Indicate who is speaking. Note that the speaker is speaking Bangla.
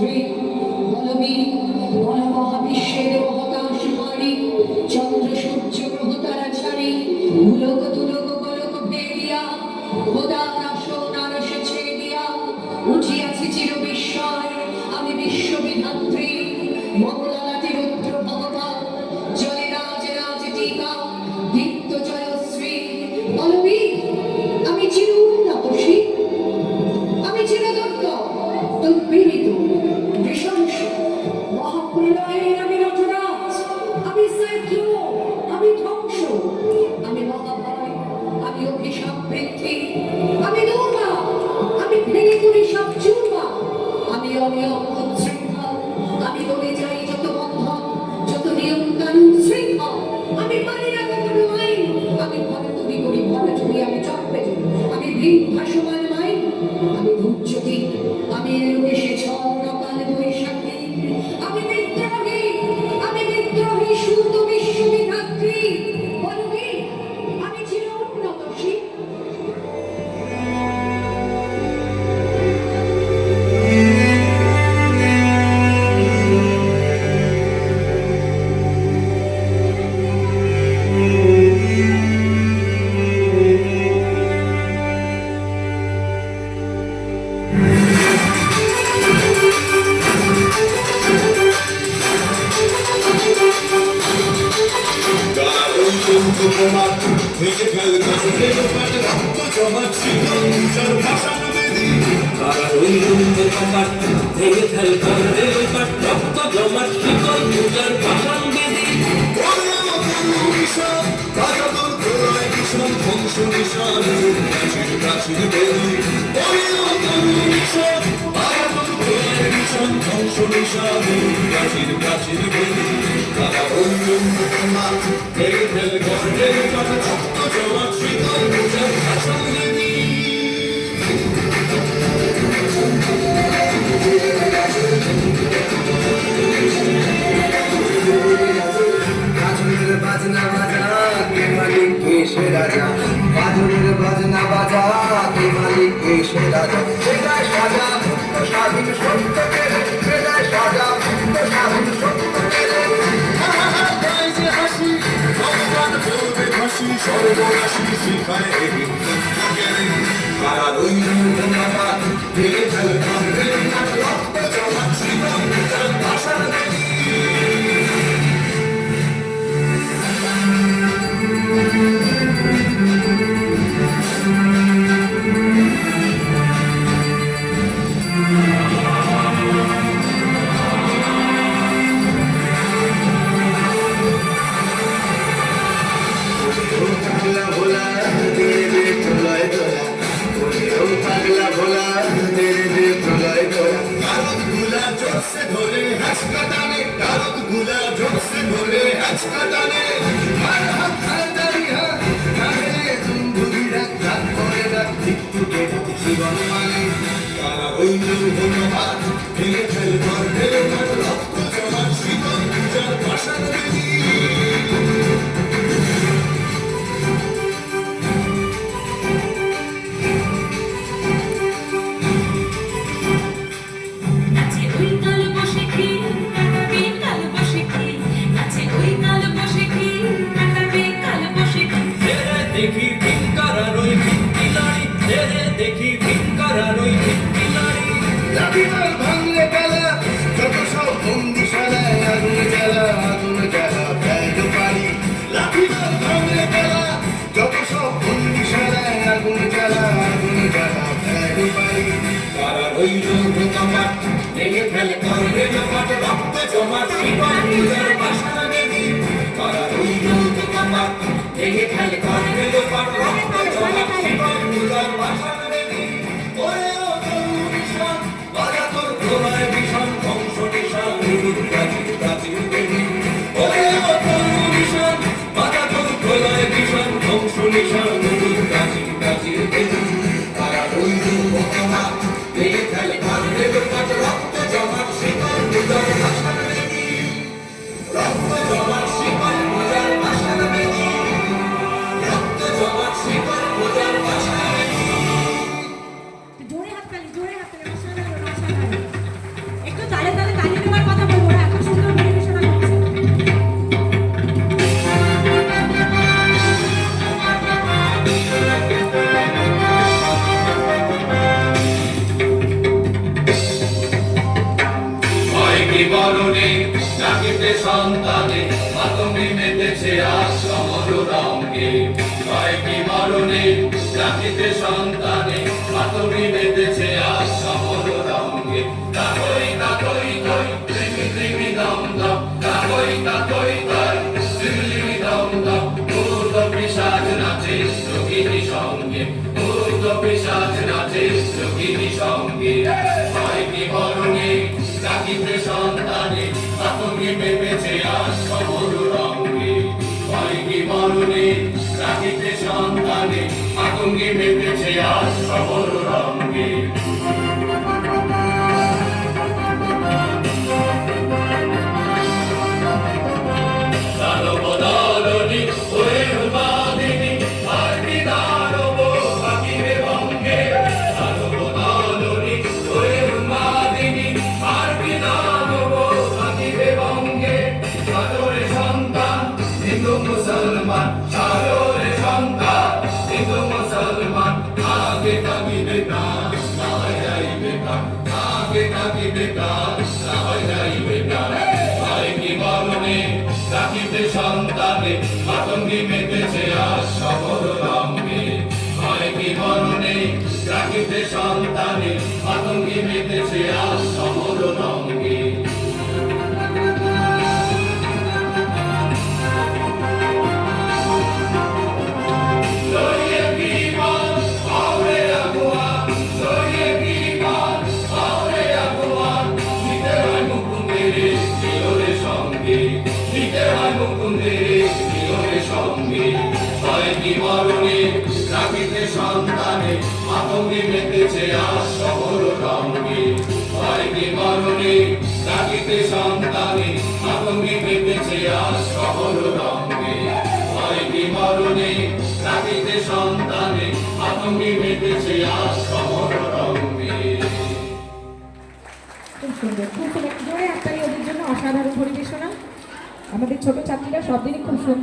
Speaker 1: সাদ্রিক বলবীর মহাবিশ্বের মহাকাশ পারি চন্দ্র সূর্য গ্রহ তারা ছাড়ি ভুলক তুলক কলক ভেদিয়া খোদার আসন আরশে ছেড়ে দিয়া উঠিয়াছি চির বিস্ময় আমি বিশ্ববিধাত্রী মঙ্গলাতি রুদ্র ভগবান জয় রাজ রাজ টিকা দীপ্ত জয়শ্রী বলবীর আমি চির উন্নতশী আমি চিরদত্ত দুর্বিনীত নৃশংস মহাপ্রলয়ের আমি নটরাজ আমি সাইক্লোন আমি ধ্বংস আমি মহাভয় আমি অভিশাপ বৃদ্ধি আমি দুর্গা আমি ভেঙে করি সব চূর্মা আমি অনিয়ম উচ্ছৃঙ্খল আমি বলে যাই যত বন্ধন যত নিয়ম কানুন শৃঙ্খল আমি মানি না কখনো আইন আমি ভরে তুমি করি ভরে তুমি আমি চক্রে আমি ভিন ভাসমান আইন আমি ভূজ্যোতি আমি এসে ঝড় নকাল বৈশাখী আমি বিদ্রোহী সুত বিশ্ববিধাত্রী বলবি আমি চির উন্নতশী
Speaker 2: কি মরণে ডাকিতে সন্তানে মাতঙ্গি মেতেছে আজ সমর রঙ্গে হয় কি মরণে ডাকিতে সন্তানে মাতঙ্গি মেতেছে আজ সমর রঙ্গে তাকই তাকই তৈ ত্রিমি ত্রিমি দম দম তাকই তাকই তৈ ত্রিমি ত্রিমি দম দম ভূত পিশাচ নাচে যোগিনী সঙ্গে ভূত পিশাচ নাচে যোগিনী সঙ্গে হয় কি মরণে ডাকিতে সন্তানে মাতঙ্গি মেতেছে আজ সমর রঙ্গে হয় কি মরণে ডাকিতে সন্তানে মাতঙ্গি মেতেছে আজ সমর রঙ্গে দানবদলনি হয়ে উন্মাদিনী আর কি দানব থাকিবে বঙ্গে দানবদলনি হয়ে উন্মাদিনী আর কি দানব থাকিবে বঙ্গে সাদরে সন্তান হিন্দু মুসলমান সাদরে সন্তান হিন্দু মুসলমান আগে থাকিবে প্রাণ না হয় যাইবে প্রাণ আগে থাকিবে প্রাণ না হয় যাইবে প্রাণ হয় কি মরণে ডাকিতে সন্তানে মাতঙ্গি মেতেছে আজ সমর রঙ্গে হয় কি মরণে ডাকিতে সন্তানে মাতঙ্গি মেতেছে আজ সমর রঙ্গে লইয়ে কি মন আওরে আগুয়ান লইয়ে কি মন আওরে আগুয়ান নিতে হয় মুকুন্দের চিওরে সঙ্গে নিতে হয় মুকুন্দের চিওরে সঙ্গে হয় কি মরণে ডাকিতে সন্তানে মাতঙ্গি মেতেছে আজ সমর রঙ্গে হয় কি মরণে ডাকিতে সন্তানে মাতঙ্গি মেতেছে আজ সমর রঙ্গে হয় কি মরণে ডাকিতে সন্তানে মাতঙ্গি মেতেছে আজ সমর রঙ্গে
Speaker 3: খুব সুন্দর জোরে একটা ওদের জন্য অসাধারণ পরিবেশনা। আমাদের ছোট ছাত্রীরা সব দিনই খুব সুন্দর